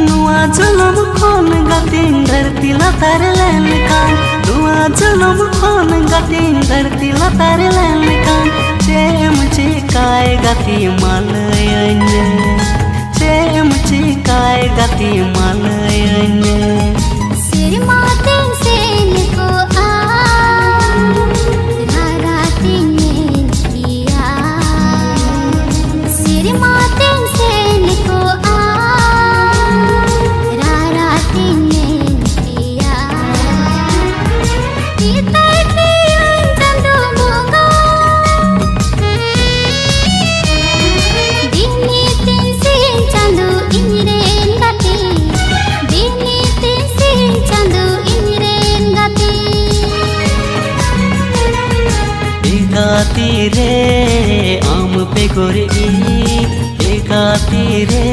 नुआ जलम खोन गतिन धरती लतार लेन कान नुआ जलम खोन गतिन धरती लतार लेन कान चेम चिकाय गति मालयने चेम चिकाय गति मालयने रे आम पे गोरी एकाती रे